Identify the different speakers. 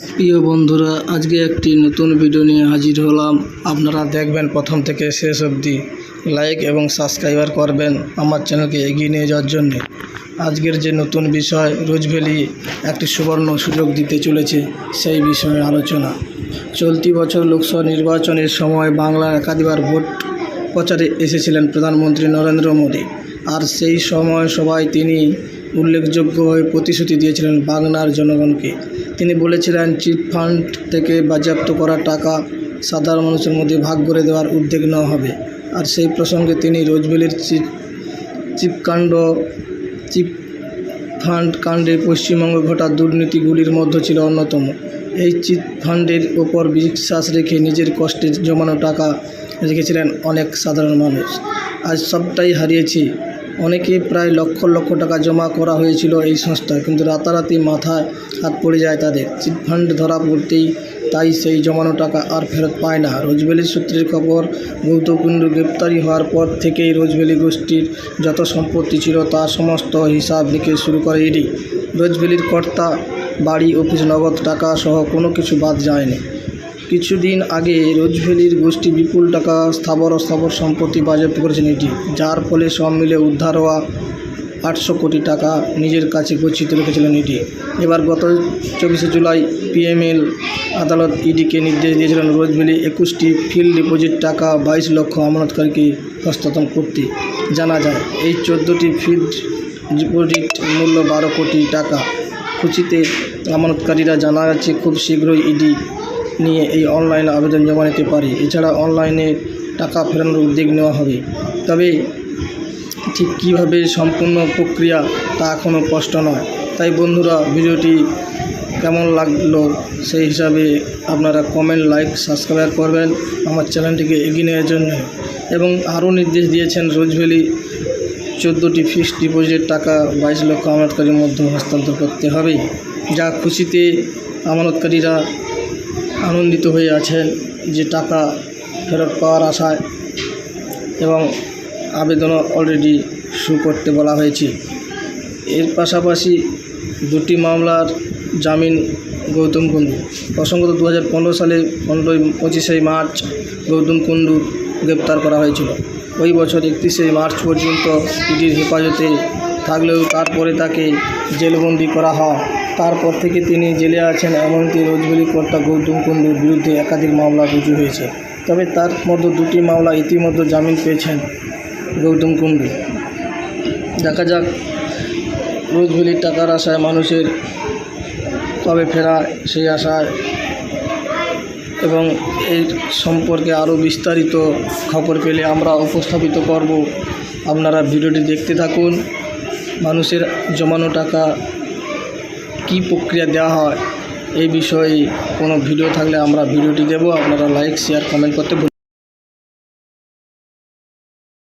Speaker 1: প্রিয় বন্ধুরা, আজকে একটি নতুন ভিডিও নিয়ে হাজির হলাম। আপনারা দেখবেন প্রথম থেকে শেষ অবধি, লাইক এবং সাবস্ক্রাইবার করবেন আমার চ্যানেলকে এগিয়ে নিয়ে যাওয়ার জন্য। আজকের যে নতুন বিষয়, রোজভ্যালি একটি সুবর্ণ সুযোগ দিতে চলেছে, সেই বিষয়ে আলোচনা। চলতি বছর লোকসভা নির্বাচনের সময় বাংলার একাধিকবার ভোট প্রচারে এসেছিলেন প্রধানমন্ত্রী নরেন্দ্র মোদী। আর সেই সময় সবাই তিনি উল্লেখযোগ্যভাবে প্রতিশ্রুতি দিয়েছিলেন বাংলার জনগণকে। তিনি বলেছিলেন চিট ফান্ড থেকে বাজেয়াপ্ত করা টাকা সাধারণ মানুষের মধ্যে ভাগ করে দেওয়ার উদ্যোগ নেওয়া হবে। আর সেই প্রসঙ্গে তিনি রোজভ্যালির চিট ফান্ড কাণ্ডে পশ্চিমবঙ্গে ঘটা দুর্নীতিগুলির মধ্যে ছিল অন্যতম। এই চিট ফান্ডের ওপর বিশ্বাস রেখে নিজের কষ্টের জমানো টাকা রেখেছিলেন অনেক সাধারণ মানুষ। আজ সবটাই হারিয়েছি। অনেকে প্রায় লক্ষ লক্ষ টাকা জমা করা হয়েছিল এই সংস্থায়, কিন্তু রাতারাতি মাথায় হাত পড়ে যায় তাদের। চিট ফান্ড ধরা পড়তেই তাই সেই জমানো টাকা আর ফেরত পায় না। রোজভ্যালি সূত্রের খবর, গৌতম কুণ্ডু গ্রেপ্তারি হওয়ার পর থেকেই রোজভ্যালি গোষ্ঠীর যত সম্পত্তি ছিল তার সমস্ত হিসাব নিকেশ শুরু করে ইডি। রোজভ্যালির কর্তা, বাড়ি, অফিস, নগদ টাকা সহ কোনো কিছু বাদ যায়নি। কিছুদিন আগে রোজভ্যালির গোষ্ঠী বিপুল টাকা স্থাবর সম্পত্তি বাজেয়াপ্ত করেছেন ইডি, যার ফলে সব মিলে উদ্ধার হওয়া 800 কোটি টাকা নিজের কাছে গচ্ছিত রেখেছিলেন ইডি। এবার গত 24শে জুলাই পিএমএল আদালত ইডিকে নির্দেশ দিয়েছিলেন রোজভ্যালি 21টি ফিল্ড ডিপোজিট টাকা 22 লক্ষ আমানতকারীকে হস্তান্তর করতে। জানা যায়, এই 14টি ফিল্ড ডিপোজিট মূল্য 12 কোটি টাকা। খুচিতে আমানতকারীরা জানা যাচ্ছে খুব শীঘ্রই ইডি নিয়ে এই অনলাইনে আবেদন জমা নিতে পারে। এছাড়া অনলাইনে টাকা ফেরানোর উদ্যোগ নেওয়া হবে। তবে ঠিক কীভাবে সম্পূর্ণ প্রক্রিয়া তা এখনও স্পষ্ট নয়। তাই বন্ধুরা, ভিডিওটি কেমন লাগলো সেই হিসাবে আপনারা কমেন্ট, লাইক, সাবস্ক্রাইব করবেন আমার চ্যানেলটিকে এগিয়ে নেওয়ার জন্য। এবং আরও নির্দেশ দিয়েছেন রোজভ্যালি 14টি ফিক্সড ডিপোজিটের টাকা 22 লক্ষ আমানতকারীর মধ্যে হস্তান্তর করতে হবে। যা খুশিতে আমানতকারীরা আনন্দিত হয়ে আছেন যে টাকা ফেরত পাওয়ার আশায়, এবং আবেদনও অলরেডি শুরু করতে বলা হয়েছে। এর পাশাপাশি 2টি মামলার জামিন গৌতম কুণ্ডু। প্রসঙ্গত 2015 সালে 25শে মার্চ গৌতম কুণ্ডু গ্রেপ্তার করা হয়েছিল। ওই বছর 31শে মার্চ পর্যন্ত ইডির হেফাজতে থাকলেও তারপরে তাকে জেলবন্দি করা হয়। তারপর থেকে তিনি জেলে আছেন। এমনকি রোজভ্যালি কর্তা গৌতম কুণ্ডুর বিরুদ্ধে একাধিক মামলা রুজু হয়েছে। তবে তার মধ্যে 2টি মামলা ইতিমধ্যে জামিন পেয়েছেন গৌতম কুণ্ডু। দেখা যাক রোজভ্যালির টাকার আশায় মানুষের কবে ফেরায় সেই আশায়, এবং এই সম্পর্কে আরও বিস্তারিত খবর পেলে আমরা উপস্থাপিত করব। আপনারা ভিডিওটি দেখতে থাকুন। মানুষের জমানো টাকা কী প্রক্রিয়া দেওয়া হয় এই বিষয়ে কোনো ভিডিও থাকলে আমরা ভিডিওটি দেব। আপনারা লাইক, শেয়ার, কমেন্ট করতে